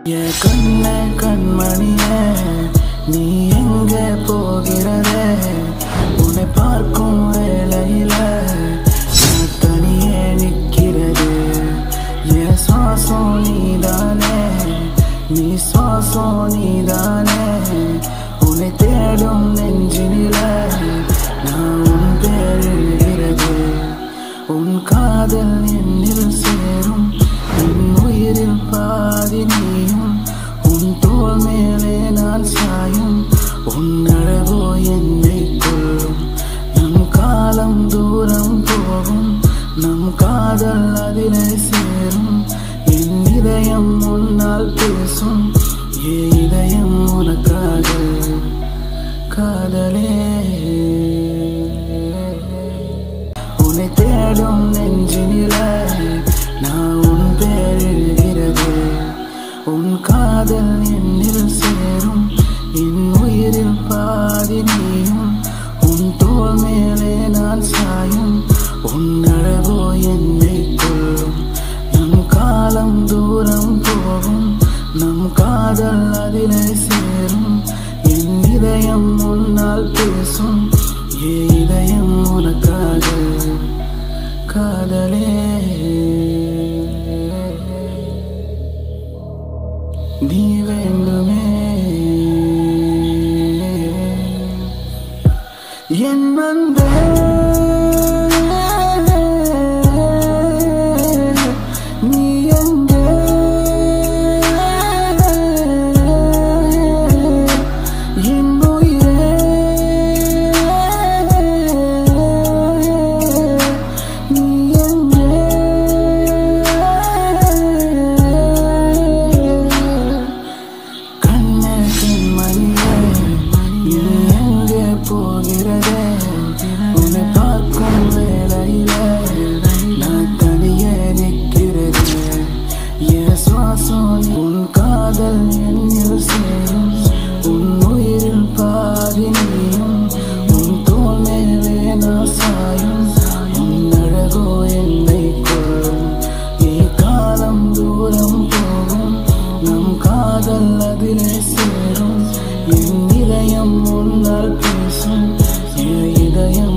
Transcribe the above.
ये कन्ने कण्मणिये நீ எங்கே போகிறதே உன்னை பார்க்கும் வேளையில நான் தனியே நிற்கிறது என் சுவாசம் நீதானே நீ சுவாசம் நீதானே உன்னை தேடும் நெஞ்சினில நான் உன் பேர் எழுகிறது உன் காதல் என்னில் சேரும் என் உயிரில் பாதி நீயும் உன் தோள் மேலே நான் சாயும் உன் அழகோ என்னை கொள்ளும் நம் காலம் தூரம் போகும் நம் காதல் அதிலே சேரும் என் இதயம் உன்னால் பேசும் என் இதயம் உனக்காக காதலே உன்னை தேடும் நெஞ்சினில நான் உன் பேர் எழுகிறது உன் காதல் என்னில் சேரும் என் உயிரில் பாதி நீயும் உன் தோள் மேலே நான் சாயும் உன் அழகோ என்னை கொள்ளும் நம் காலம் தூரம் போகும் நம் காதல் அதிலே சேரும் என் இதயம் உன்னால் பேசும் என் இதயம் உனக்காக காதலே நீ வேண்டுமே என் அன்பே நீ எங்கே என் உயிரே நீ எங்கே போகிறதே உன்னை பார்க்கும் வேளையில நான் தனியே நிற்கிறது என் சுவாசம் உன் காதல் என்னில் சேரும் உன் உயிரில் பாதி நீயும் உன் தோள் மேலே நான் சாயும் உன் அழகோ என்னை கொள்ளும் காலம் தூரம் போகும் நம் காதல் அதிலே சேரும் என் இதயம் உன்னால் பேசும் என் இதயம்